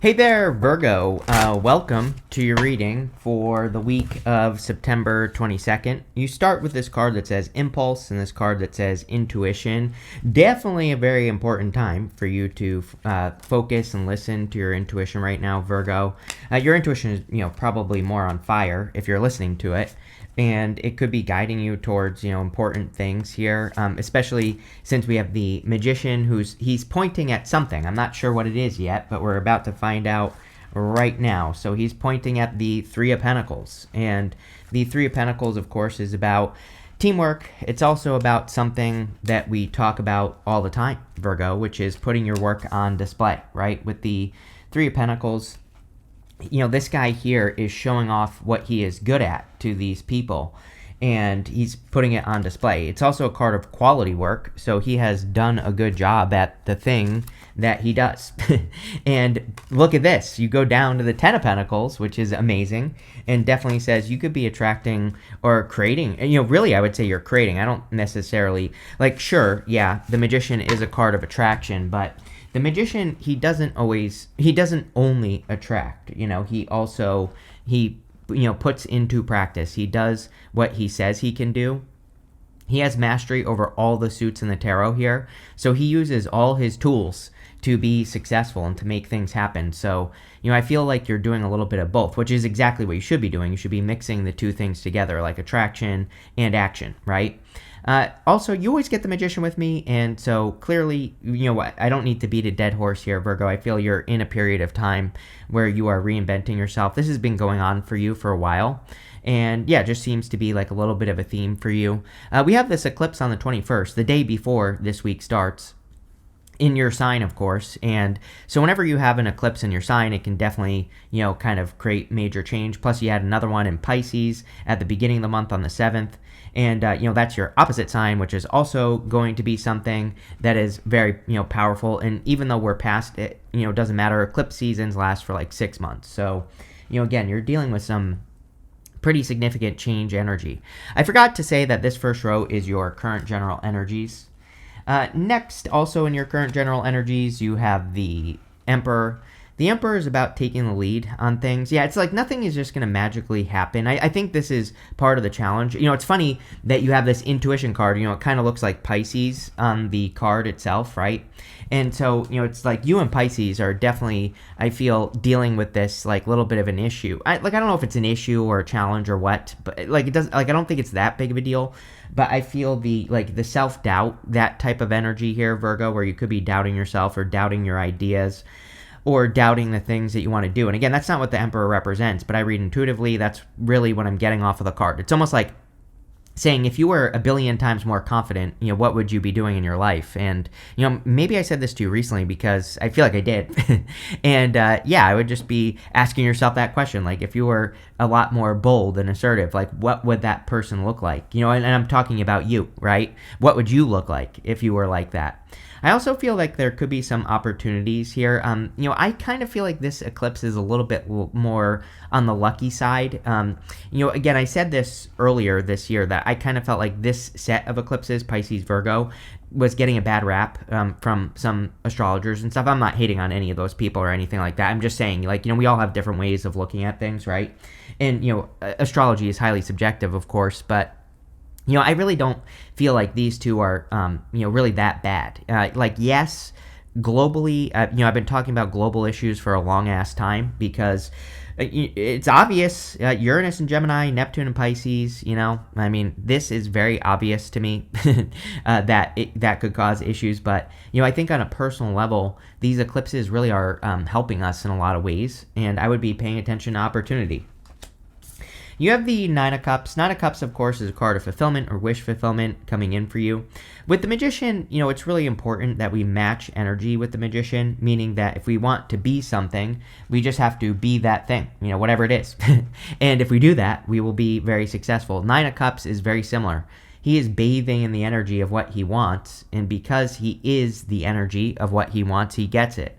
Hey there, Virgo. Welcome to your reading for the week of September 22nd. You start with this card that says Impulse and this card that says Intuition. Definitely a very important time for you to focus and listen to your intuition right now, Virgo. Your intuition is, probably more on fire if you're listening to it. And it could be guiding you towards, important things here, especially since we have the Magician he's pointing at something. I'm not sure what it is yet, but we're about to find out right now. So he's pointing at the Three of Pentacles. And the Three of Pentacles, of course, is about teamwork. It's also about something that we talk about all the time, Virgo, which is putting your work on display, right? With the Three of Pentacles, this guy here is showing off what he is good at to these people, and he's putting it on display. It's also a card of quality work, so he has done a good job at the thing that he does. And look at this. You go down to the Ten of Pentacles, which is amazing, and definitely says you could be attracting or creating, really I would say you're creating. I don't necessarily, sure, yeah, the Magician is a card of attraction, but the Magician, he doesn't only attract, he puts into practice. He does what he says he can do. He has mastery over all the suits in the tarot here. So he uses all his tools to be successful and to make things happen. So, I feel like you're doing a little bit of both, which is exactly what you should be doing. You should be mixing the two things together, like attraction and action, right? Also, you always get the Magician with me, and so clearly, I don't need to beat a dead horse here, Virgo. I feel you're in a period of time where you are reinventing yourself. This has been going on for you for a while, and yeah, it just seems to be like a little bit of a theme for you. We have this eclipse on the 21st, the day before this week starts, in your sign, of course. And so whenever you have an eclipse in your sign, it can definitely, kind of create major change. Plus, you had another one in Pisces at the beginning of the month on the 7th. And, that's your opposite sign, which is also going to be something that is very, powerful. And even though we're past it, it doesn't matter. Eclipse seasons last for like 6 months. So, again, you're dealing with some pretty significant change energy. I forgot to say that this first row is your current general energies. Next, also in your current general energies, you have the Emperor. The Emperor is about taking the lead on things. Yeah, it's like nothing is just going to magically happen. I think this is part of the challenge. It's funny that you have this intuition card. It kind of looks like Pisces on the card itself, right? And so, it's like you and Pisces are definitely, I feel, dealing with this like little bit of an issue. I don't know if it's an issue or a challenge or what, but it doesn't, I don't think it's that big of a deal. But I feel the self-doubt, that type of energy here, Virgo, where you could be doubting yourself or doubting your ideas or doubting the things that you want to do. And again, that's not what the Emperor represents, but I read intuitively. That's really what I'm getting off of the card. It's almost like saying if you were a billion times more confident, what would you be doing in your life? And, maybe I said this to you recently because I feel like I did. And, I would just be asking yourself that question. Like, if you were a lot more bold and assertive, like, what would that person look like? And I'm talking about you, right? What would you look like if you were like that? I also feel like there could be some opportunities here. I kind of feel like this eclipse is a little bit more on the lucky side. Again, I said this earlier this year that I kind of felt like this set of eclipses, Pisces, Virgo, was getting a bad rap from some astrologers and stuff. I'm not hating on any of those people or anything like that. I'm just saying, we all have different ways of looking at things, right? And, astrology is highly subjective, of course, but I really don't feel like these two are, really that bad. Yes, globally, I've been talking about global issues for a long-ass time because it's obvious. Uranus and Gemini, Neptune and Pisces, this is very obvious to me that could cause issues. But, I think on a personal level, these eclipses really are helping us in a lot of ways, and I would be paying attention to opportunity. You have the Nine of Cups. Nine of Cups, of course, is a card of fulfillment or wish fulfillment coming in for you. With the Magician, it's really important that we match energy with the Magician, meaning that if we want to be something, we just have to be that thing, whatever it is. And if we do that, we will be very successful. Nine of Cups is very similar. He is bathing in the energy of what he wants, and because he is the energy of what he wants, he gets it.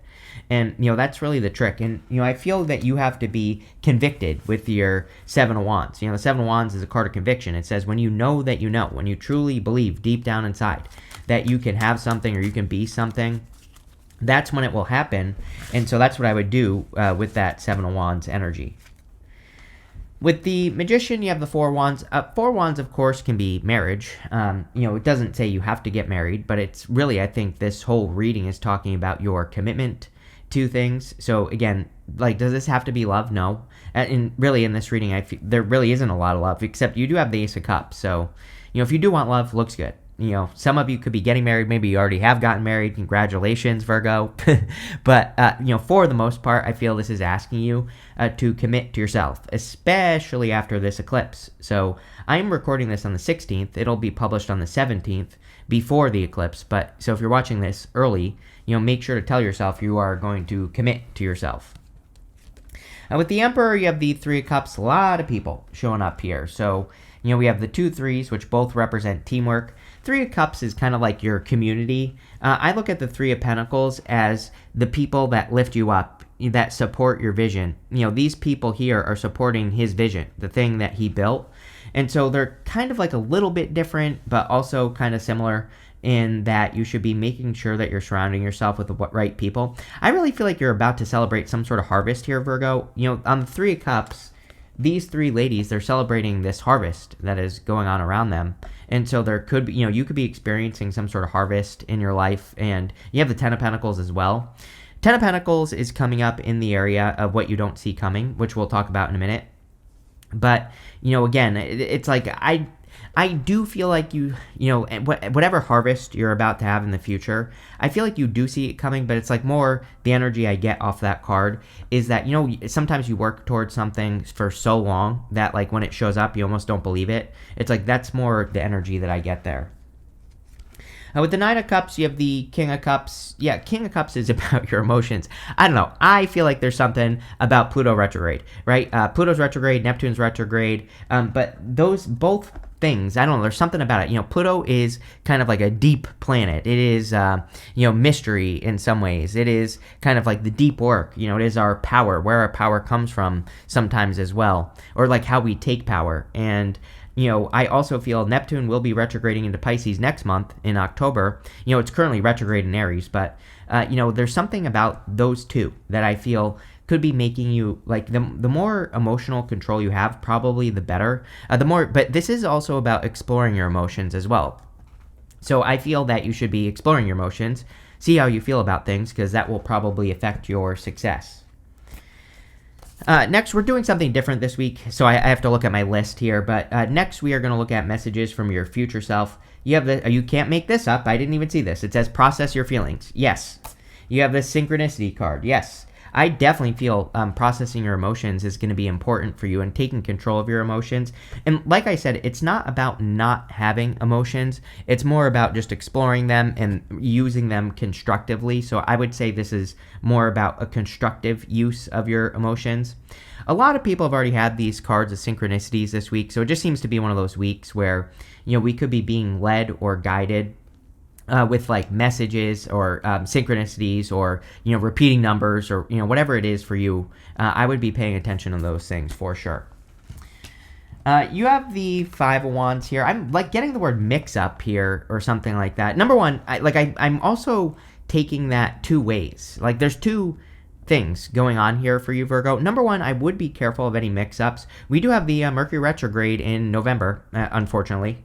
And, that's really the trick. And, I feel that you have to be convicted with your Seven of Wands. The Seven of Wands is a card of conviction. It says when you know that when you truly believe deep down inside that you can have something or you can be something, that's when it will happen. And so that's what I would do with that Seven of Wands energy. With the Magician, you have the Four Wands. Four Wands, of course, can be marriage. It doesn't say you have to get married, but it's really, I think this whole reading is talking about your commitment to things. So again, does this have to be love? No. And really, in this reading, there really isn't a lot of love, except you do have the Ace of Cups. So, if you do want love, looks good. Some of you could be getting married. Maybe you already have gotten married. Congratulations, Virgo. But, for the most part, I feel this is asking you to commit to yourself, especially after this eclipse. So I am recording this on the 16th. It'll be published on the 17th before the eclipse. So if you're watching this early, make sure to tell yourself you are going to commit to yourself. With the Emperor, you have the Three of Cups. A lot of people showing up here. So, we have the 2 3s, which both represent teamwork. Three of Cups is kind of like your community. I look at the Three of Pentacles as the people that lift you up, that support your vision. These people here are supporting his vision, the thing that he built. And so they're kind of like a little bit different, but also kind of similar in that you should be making sure that you're surrounding yourself with the right people. I really feel like you're about to celebrate some sort of harvest here, Virgo. On the Three of Cups, these 3 ladies, they're celebrating this harvest that is going on around them. And so there could be, you could be experiencing some sort of harvest in your life. And you have the Ten of Pentacles as well. Ten of Pentacles is coming up in the area of what you don't see coming, which we'll talk about in a minute. But, again, it's like I do feel like whatever harvest you're about to have in the future, I feel like you do see it coming, but it's like more the energy I get off that card is that, sometimes you work towards something for so long that like when it shows up, you almost don't believe it. It's like that's more the energy that I get there. With the Nine of Cups, you have the King of Cups. Yeah, King of Cups is about your emotions. I don't know. I feel like there's something about Pluto retrograde, right? Pluto's retrograde, Neptune's retrograde. But those both things, I don't know, there's something about it. Pluto is kind of like a deep planet. It is, mystery in some ways. It is kind of like the deep work. It is our power, where our power comes from sometimes as well, or like how we take power. And I also feel Neptune will be retrograding into Pisces next month in October. It's currently retrograde in Aries, but, there's something about those two that I feel could be making you, like, the more emotional control you have, probably the better. But this is also about exploring your emotions as well. So I feel that you should be exploring your emotions, see how you feel about things, because that will probably affect your success. Next, we're doing something different this week, so I have to look at my list here. But next, we are going to look at messages from your future self. You can't make this up. I didn't even see this. It says process your feelings. Yes. You have the synchronicity card. Yes. I definitely feel processing your emotions is going to be important for you and taking control of your emotions. And like I said, it's not about not having emotions. It's more about just exploring them and using them constructively. So I would say this is more about a constructive use of your emotions. A lot of people have already had these cards of synchronicities this week. So it just seems to be one of those weeks where, we could be being led or guided with like messages or synchronicities or, repeating numbers or, whatever it is for you. I would be paying attention to those things for sure. You have the Five of Wands here. I'm like getting the word mix up here or something like that. Number one, I'm also taking that 2 ways. Like there's 2 things going on here for you, Virgo. Number one, I would be careful of any mix-ups. We do have the Mercury retrograde in November, unfortunately,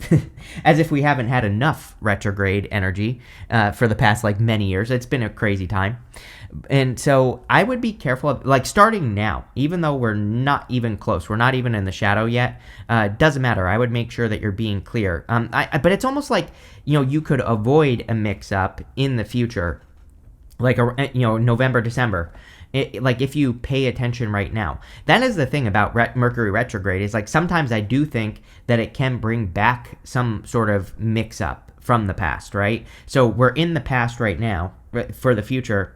as if we haven't had enough retrograde energy for the past many years. It's been a crazy time. And so I would be careful of, starting now, even though we're not even close, we're not even in the shadow yet, doesn't matter. I would make sure that you're being clear. But it's almost like, you could avoid a mix-up in the future, November, December. If you pay attention right now. That is the thing about Mercury retrograde is sometimes I do think that it can bring back some sort of mix up from the past, right? So we're in the past right now for the future.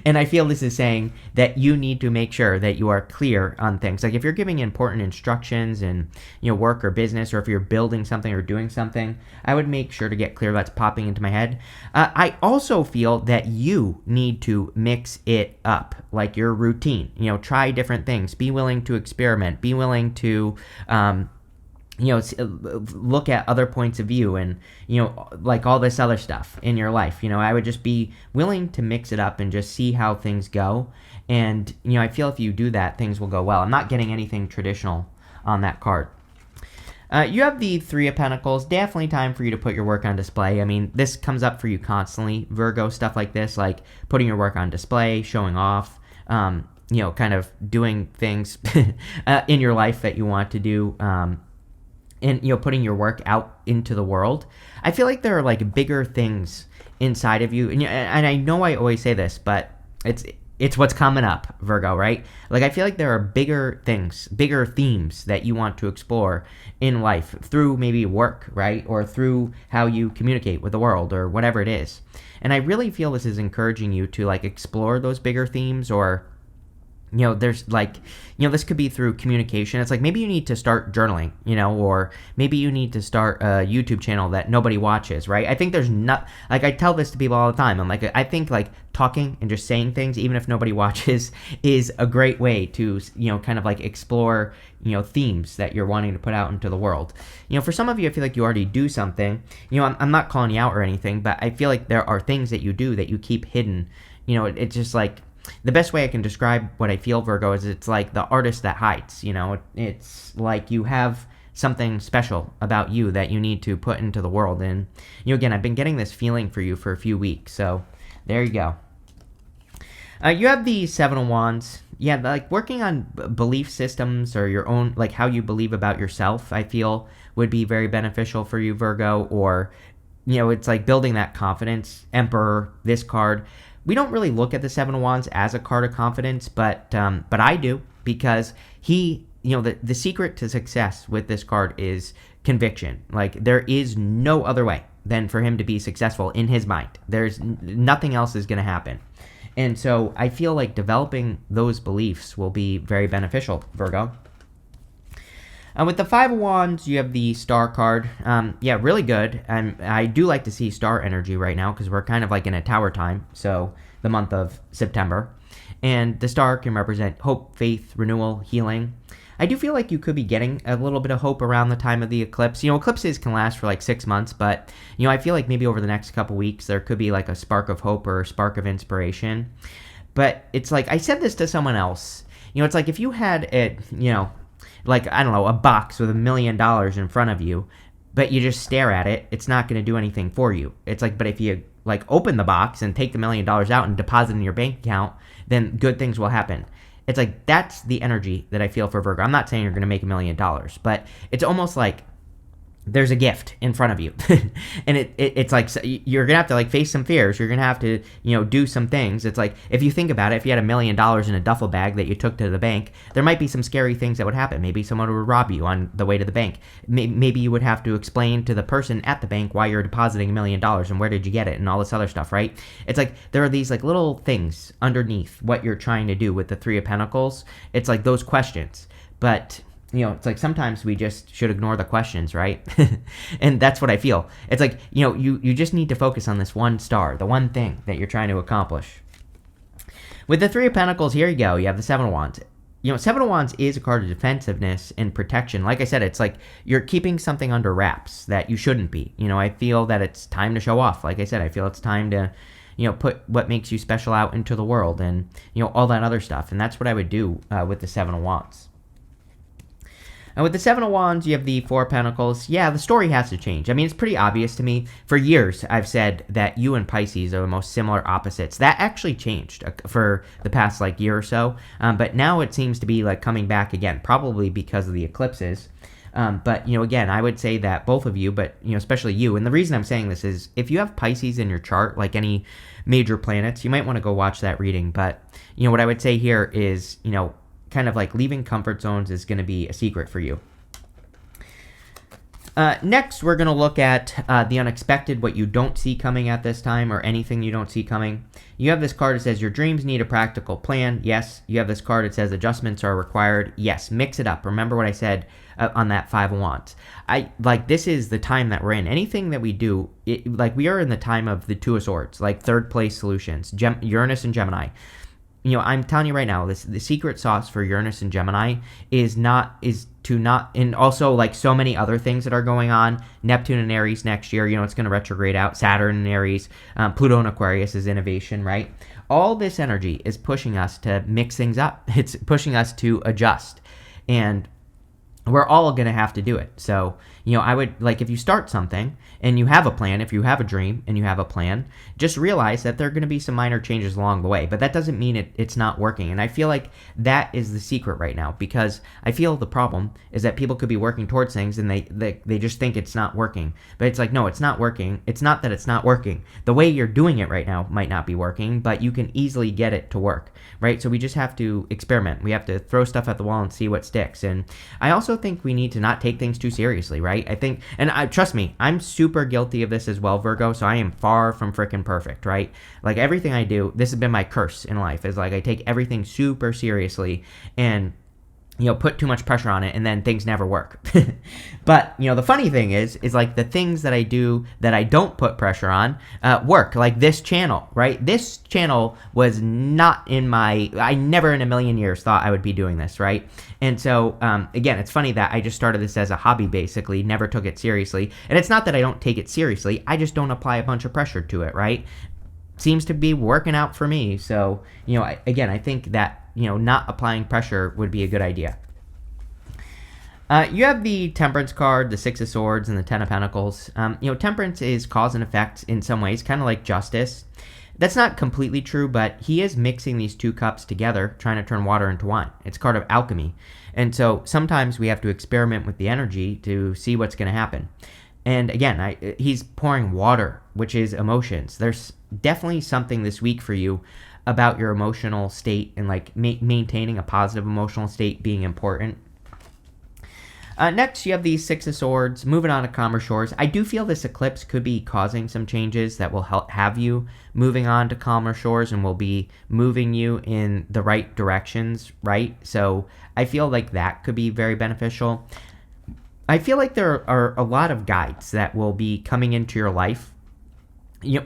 And I feel this is saying that you need to make sure that you are clear on things. If you're giving important instructions in work or business, or if you're building something or doing something, I would make sure to get clear. That's popping into my head. I also feel that you need to mix it up, like your routine. Try different things. Be willing to experiment. Be willing to look at other points of view and, like all this other stuff in your life. I would just be willing to mix it up and just see how things go. And, I feel if you do that, things will go well. I'm not getting anything traditional on that card. You have the Three of Pentacles. Definitely time for you to put your work on display. I mean, this comes up for you constantly, Virgo, stuff like this, like putting your work on display, showing off, kind of doing things in your life that you want to do, and, putting your work out into the world. I feel like there are, like, bigger things inside of you. And I know I always say this, but it's what's coming up, Virgo, right? Like, I feel like there are bigger things, bigger themes that you want to explore in life through maybe work, right? Or through how you communicate with the world or whatever it is. And I really feel this is encouraging you to, like, explore those bigger themes. Or, there's like, this could be through communication. It's like maybe you need to start journaling, or maybe you need to start a YouTube channel that nobody watches, right? I think there's not, like, I tell this to people all the time. I'm like, I think like talking and just saying things, even if nobody watches, is a great way to, kind of like explore, themes that you're wanting to put out into the world. For some of you, I feel like you already do something. I'm not calling you out or anything, but I feel like there are things that you do that you keep hidden. It's just like, the best way I can describe what I feel, Virgo, is it's like the artist that hides. It's like you have something special about you that you need to put into the world. And, again, I've been getting this feeling for you for a few weeks. So there you go. You have the Seven of Wands. Yeah, like working on belief systems or your own, like how you believe about yourself, I feel would be very beneficial for you, Virgo. Or, it's like building that confidence. Emperor, this card. We don't really look at the Seven of Wands as a card of confidence, but I do, because he, the secret to success with this card is conviction. Like, there is no other way than for him to be successful in his mind. There's nothing else is going to happen. And so I feel like developing those beliefs will be very beneficial, Virgo. With the Five of Wands, you have the Star card. Yeah, really good. I do like to see star energy right now because we're kind of like in a tower time, so the month of September. And the star can represent hope, faith, renewal, healing. I do feel like you could be getting a little bit of hope around the time of the eclipse. Eclipses can last for like 6 months, but, I feel like maybe over the next couple weeks there could be like a spark of hope or a spark of inspiration. But it's like, I said this to someone else. It's like if you had a, like, I don't know, a box with $1 million in front of you, but you just stare at it, it's not going to do anything for you. It's like, but if you, like, open the box and take the $1 million out and deposit it in your bank account, then good things will happen. It's like, that's the energy that I feel for Virgo. I'm not saying you're going to make $1 million, but it's almost like there's a gift in front of you. And it's like, you're going to have to, like, face some fears. You're going to have to, do some things. It's like, if you think about it, if you had $1 million in a duffel bag that you took to the bank, there might be some scary things that would happen. Maybe someone would rob you on the way to the bank. Maybe you would have to explain to the person at the bank why you're depositing $1 million and where did you get it and all this other stuff, right? It's like, there are these, like, little things underneath what you're trying to do with the Three of Pentacles. It's like those questions. But it's like sometimes we just should ignore the questions, right? And that's what I feel. It's like, you just need to focus on this one star, the one thing that you're trying to accomplish. With the Three of Pentacles, here you go. You have the Seven of Wands. Seven of Wands is a card of defensiveness and protection. Like I said, it's like you're keeping something under wraps that you shouldn't be. I feel that it's time to show off. Like I said, I feel it's time to, put what makes you special out into the world and, all that other stuff. And that's what I would do with the Seven of Wands. And with the Seven of Wands, you have the Four of Pentacles. Yeah, the story has to change. I mean, it's pretty obvious to me. For years, I've said that you and Pisces are the most similar opposites. That actually changed for the past, like, year or so. But now it seems to be, like, coming back again, probably because of the eclipses. But, again, I would say that both of you, but, especially you, and the reason I'm saying this is if you have Pisces in your chart, like any major planets, you might want to go watch that reading. But, what I would say here is, kind of like leaving comfort zones is going to be a secret for you. Next, we're going to look at the unexpected, what you don't see coming at this time, or anything you don't see coming. You have this card that says your dreams need a practical plan. Yes. You have this card that says adjustments are required. Yes. Mix it up. Remember what I said on that Five of Wands. This is the time that we're in. Anything that we do, we are in the time of the Two of Swords, like third place solutions, Uranus and Gemini. I'm telling you right now, the secret sauce for Uranus and Gemini is to not, and also like so many other things that are going on. Neptune in Aries next year, it's going to retrograde out. Saturn in Aries, Pluto in Aquarius is innovation, right? All this energy is pushing us to mix things up. It's pushing us to adjust, and we're all going to have to do it. So, I would like, if you start something and you have a plan, if you have a dream and you have a plan, just realize that there are going to be some minor changes along the way, but that doesn't mean it's not working. And I feel like that is the secret right now, because I feel the problem is that people could be working towards things and they just think it's not working, but it's like, no, it's not working. It's not that it's not working. The way you're doing it right now might not be working, but you can easily get it to work, right? So we just have to experiment. We have to throw stuff at the wall and see what sticks. And I also think we need to not take things too seriously, right? I think, and trust me, I'm super guilty of this as well, Virgo, so I am far from freaking perfect, right? Like everything I do, this has been my curse in life, is like I take everything super seriously and put too much pressure on it, and then things never work. But, the funny thing is like the things that I do that I don't put pressure on work. Like this channel, right? This channel was not I never in a million years thought I would be doing this, right? And so, again, it's funny that I just started this as a hobby, basically, never took it seriously. And it's not that I don't take it seriously, I just don't apply a bunch of pressure to it, right? Seems to be working out for me. So, I think that, not applying pressure would be a good idea. You have the Temperance card, the Six of Swords, and the Ten of Pentacles. Temperance is cause and effect in some ways, kind of like justice. That's not completely true, but he is mixing these two cups together, trying to turn water into wine. It's a card of alchemy. And so sometimes we have to experiment with the energy to see what's going to happen. And again, he's pouring water, which is emotions. There's definitely something this week for you about your emotional state, and like maintaining a positive emotional state being important. Next, you have the Six of Swords, moving on to calmer shores. I do feel this eclipse could be causing some changes that will have you moving on to calmer shores and will be moving you in the right directions, right? So I feel like that could be very beneficial. I feel like there are a lot of guides that will be coming into your life,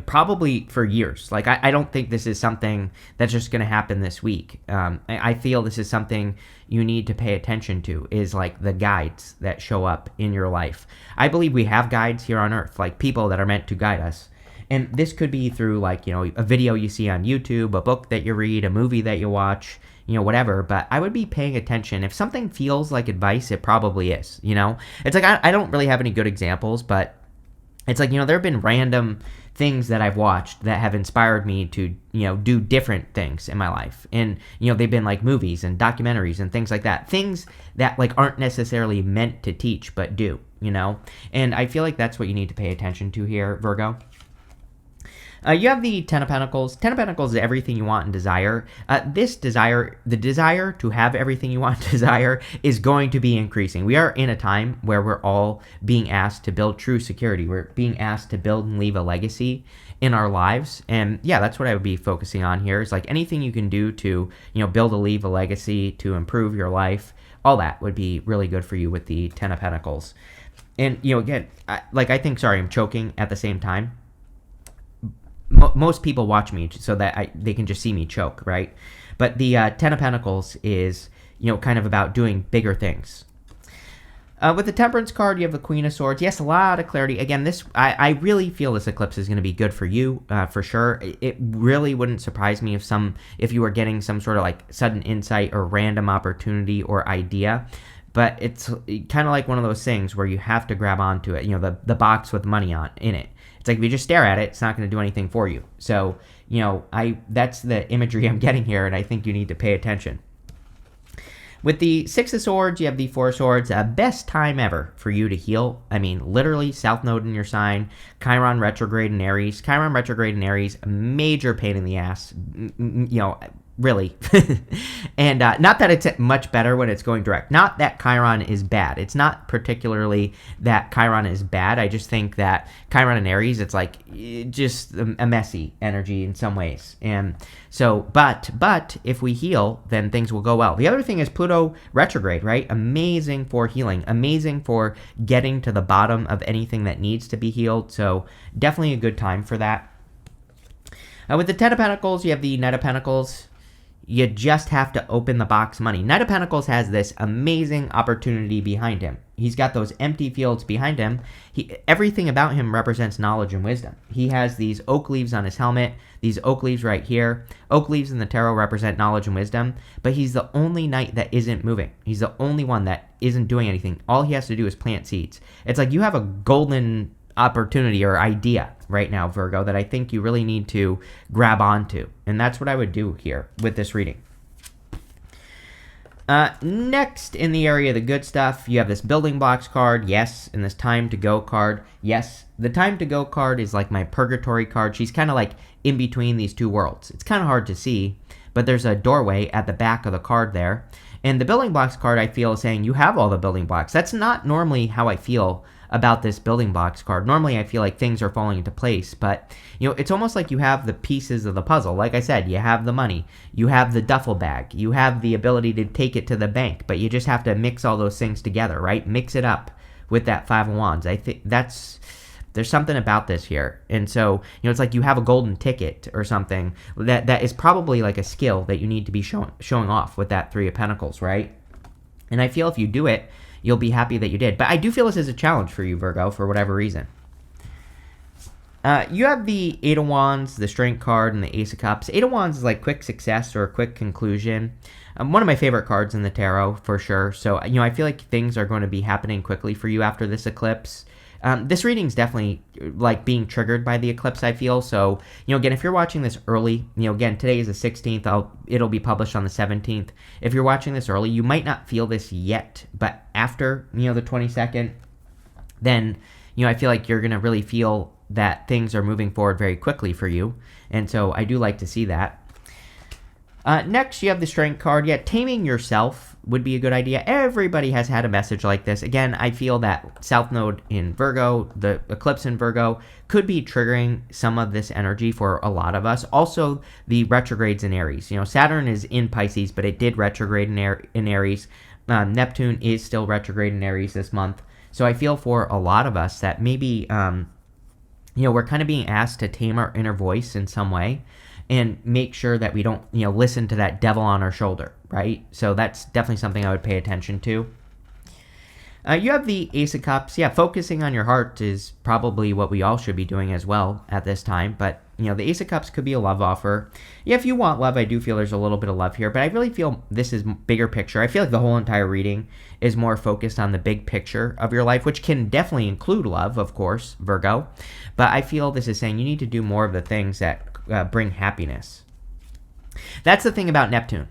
probably for years. Like, I don't think this is something that's just going to happen this week. I feel this is something you need to pay attention to, is like the guides that show up in your life. I believe we have guides here on Earth, like people that are meant to guide us. And this could be through like, a video you see on YouTube, a book that you read, a movie that you watch, whatever. But I would be paying attention. If something feels like advice, it probably is, It's like, I don't really have any good examples, but it's like, there have been random things that I've watched that have inspired me to, do different things in my life. And, they've been like movies and documentaries and things like that. Things that like aren't necessarily meant to teach, but do, And I feel like that's what you need to pay attention to here, Virgo. You have the Ten of Pentacles. Ten of Pentacles is everything you want and desire. The desire to have everything you want and desire is going to be increasing. We are in a time where we're all being asked to build true security. We're being asked to build and leave a legacy in our lives. And yeah, that's what I would be focusing on here. Is like anything you can do to, build or leave a legacy, to improve your life. All that would be really good for you with the Ten of Pentacles. And, again, I'm choking at the same time. Most people watch me so that they can just see me choke, right? But the Ten of Pentacles is, kind of about doing bigger things. With the Temperance card, you have the Queen of Swords. Yes, a lot of clarity. Again, I really feel this eclipse is going to be good for you, for sure. It really wouldn't surprise me if you were getting some sort of like sudden insight or random opportunity or idea. But it's kind of like one of those things where you have to grab onto it. The box with money in it. It's like if you just stare at it, it's not going to do anything for you. So, that's the imagery I'm getting here, and I think you need to pay attention. With the Six of Swords, you have the Four of Swords. Best time ever for you to heal. I mean, literally, South Node in your sign. Chiron retrograde in Aries. Chiron retrograde in Aries, a major pain in the ass. Really. And not that it's much better when it's going direct. Not that Chiron is bad. It's not particularly that Chiron is bad. I just think that Chiron and Aries, it's like just a messy energy in some ways. And so, but if we heal, then things will go well. The other thing is Pluto retrograde, right? Amazing for healing. Amazing for getting to the bottom of anything that needs to be healed. So definitely a good time for that. With the Ten of Pentacles, you have the Knight of Pentacles. You just have to open the box money. Knight of Pentacles has this amazing opportunity behind him. He's got those empty fields behind him. Everything about him represents knowledge and wisdom. He has these oak leaves on his helmet, these oak leaves right here. Oak leaves in the tarot represent knowledge and wisdom, but he's the only knight that isn't moving. He's the only one that isn't doing anything. All he has to do is plant seeds. It's like you have a golden opportunity or idea right now, Virgo, that I think you really need to grab onto. And that's what I would do here with this reading. Next, in the area of the good stuff, you have this building blocks card, yes, and this time to go card, yes. The time to go card is like my purgatory card. She's kind of like in between these two worlds. It's kind of hard to see, but there's a doorway at the back of the card there. And the building blocks card, I feel, is saying you have all the building blocks. That's not normally how I feel about this building blocks card. Normally, I feel like things are falling into place, but it's almost like you have the pieces of the puzzle. Like I said, you have the money, you have the duffel bag, you have the ability to take it to the bank, but you just have to mix all those things together, right? Mix it up with that Five of Wands. I think there's something about this here. And so, it's like you have a golden ticket or something that is probably like a skill that you need to be showing off with that Three of Pentacles, right? And I feel if you do it, you'll be happy that you did. But I do feel this is a challenge for you, Virgo, for whatever reason. You have the Eight of Wands, the Strength card, and the Ace of Cups. Eight of Wands is like quick success or a quick conclusion. One of my favorite cards in the tarot, for sure. So, I feel like things are going to be happening quickly for you after this eclipse. This reading's definitely like being triggered by the eclipse, I feel. So, again, if you're watching this early, again, today is the 16th. It'll be published on the 17th. If you're watching this early, you might not feel this yet, but after, the 22nd, then, I feel like you're going to really feel that things are moving forward very quickly for you. And so I do like to see that. Next, you have the Strength card. Yeah, taming yourself would be a good idea. Everybody has had a message like this. Again, I feel that South Node in Virgo, the eclipse in Virgo, could be triggering some of this energy for a lot of us. Also, the retrogrades in Aries. Saturn is in Pisces, but it did retrograde in Aries. Neptune is still retrograde in Aries this month. So I feel for a lot of us that maybe, we're kind of being asked to tame our inner voice in some way and make sure that we don't, listen to that devil on our shoulder, right? So that's definitely something I would pay attention to. You have the Ace of Cups. Yeah, focusing on your heart is probably what we all should be doing as well at this time. But, the Ace of Cups could be a love offer. Yeah, if you want love, I do feel there's a little bit of love here. But I really feel this is bigger picture. I feel like the whole entire reading is more focused on the big picture of your life, which can definitely include love, of course, Virgo. But I feel this is saying you need to do more of the things that bring happiness. That's the thing about Neptune,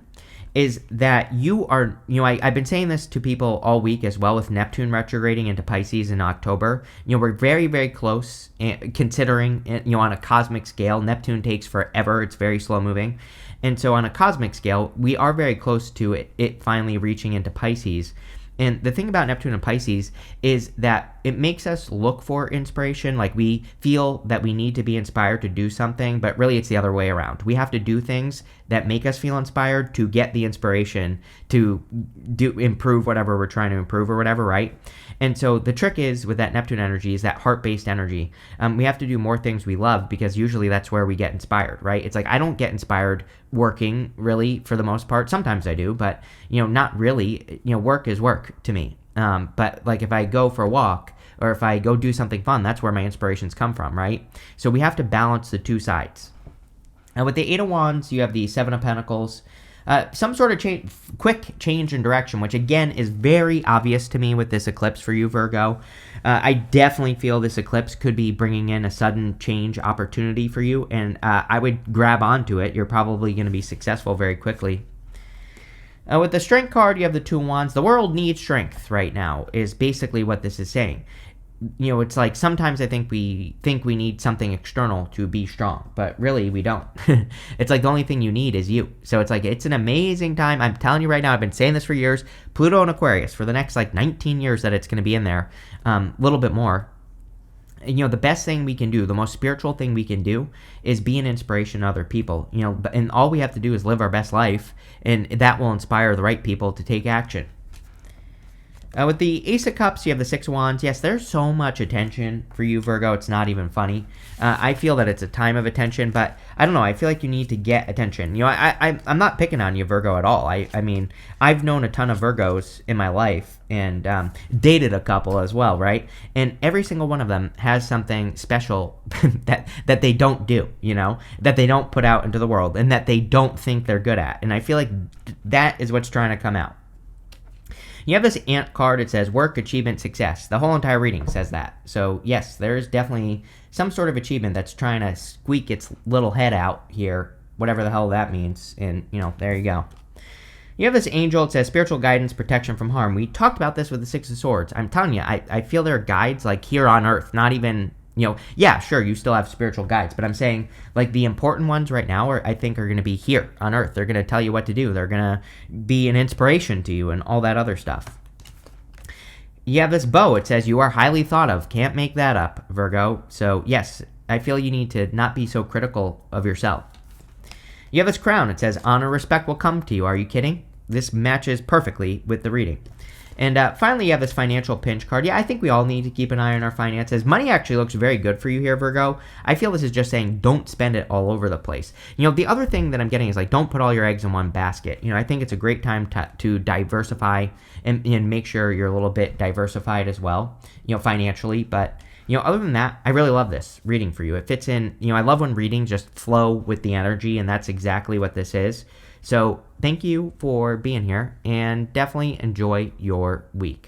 is that you are, I've been saying this to people all week as well with Neptune retrograding into Pisces in October. We're very, very close, considering, on a cosmic scale. Neptune takes forever. It's very slow moving. And so on a cosmic scale, we are very close to it finally reaching into Pisces. And the thing about Neptune and Pisces is that it makes us look for inspiration. Like we feel that we need to be inspired to do something, but really it's the other way around. We have to do things that make us feel inspired to get the inspiration to improve whatever we're trying to improve or whatever, right? And so the trick is with that Neptune energy is that heart-based energy. We have to do more things we love because usually that's where we get inspired, right? It's like I don't get inspired working really for the most part. Sometimes I do, but not really. Work is work to me. But like if I go for a walk or if I go do something fun, that's where my inspirations come from, right? So we have to balance the two sides. And with the Eight of Wands, you have the Seven of Pentacles. Some sort of quick change in direction, which again is very obvious to me with this eclipse for you, Virgo. I definitely feel this eclipse could be bringing in a sudden change opportunity for you, and I would grab onto it. You're probably going to be successful very quickly. With the Strength card, you have the Two of Wands. The world needs strength right now, is basically what this is saying. It's like sometimes I think we need something external to be strong, but really we don't. It's like the only thing you need is you. So it's like it's an amazing time. I'm telling you right now, I've been saying this for years. Pluto and Aquarius for the next 19 years that it's going to be in there, a little bit more. The best thing we can do, the most spiritual thing we can do is be an inspiration to other people. And all we have to do is live our best life, and that will inspire the right people to take action. With the Ace of Cups, you have the Six of Wands. Yes, there's so much attention for you, Virgo. It's not even funny. I feel that it's a time of attention, but I don't know. I feel like you need to get attention. I'm not picking on you, Virgo, at all. I mean, I've known a ton of Virgos in my life and dated a couple as well, right? And every single one of them has something special that they don't do, that they don't put out into the world and that they don't think they're good at. And I feel like that is what's trying to come out. You have this ant card. It says work, achievement, success. The whole entire reading says that. So yes, there's definitely some sort of achievement that's trying to squeak its little head out here, whatever the hell that means. And, there you go. You have this angel. It says spiritual guidance, protection from harm. We talked about this with the Six of Swords. I'm telling you, I feel there are guides like here on Earth, not even... yeah, sure, you still have spiritual guides, but I'm saying, like, the important ones right now I think are going to be here on Earth. They're going to tell you what to do. They're going to be an inspiration to you and all that other stuff. You have this bow. It says you are highly thought of. Can't make that up, Virgo. So, yes, I feel you need to not be so critical of yourself. You have this crown. It says honor, respect will come to you. Are you kidding? This matches perfectly with the reading. And finally, you have this financial pinch card. Yeah, I think we all need to keep an eye on our finances. Money actually looks very good for you here, Virgo. I feel this is just saying don't spend it all over the place. The other thing that I'm getting is, like, don't put all your eggs in one basket. I think it's a great time to diversify and make sure you're a little bit diversified as well, financially. But, other than that, I really love this reading for you. It fits in, I love when readings just flow with the energy, and that's exactly what this is. So thank you for being here, and definitely enjoy your week.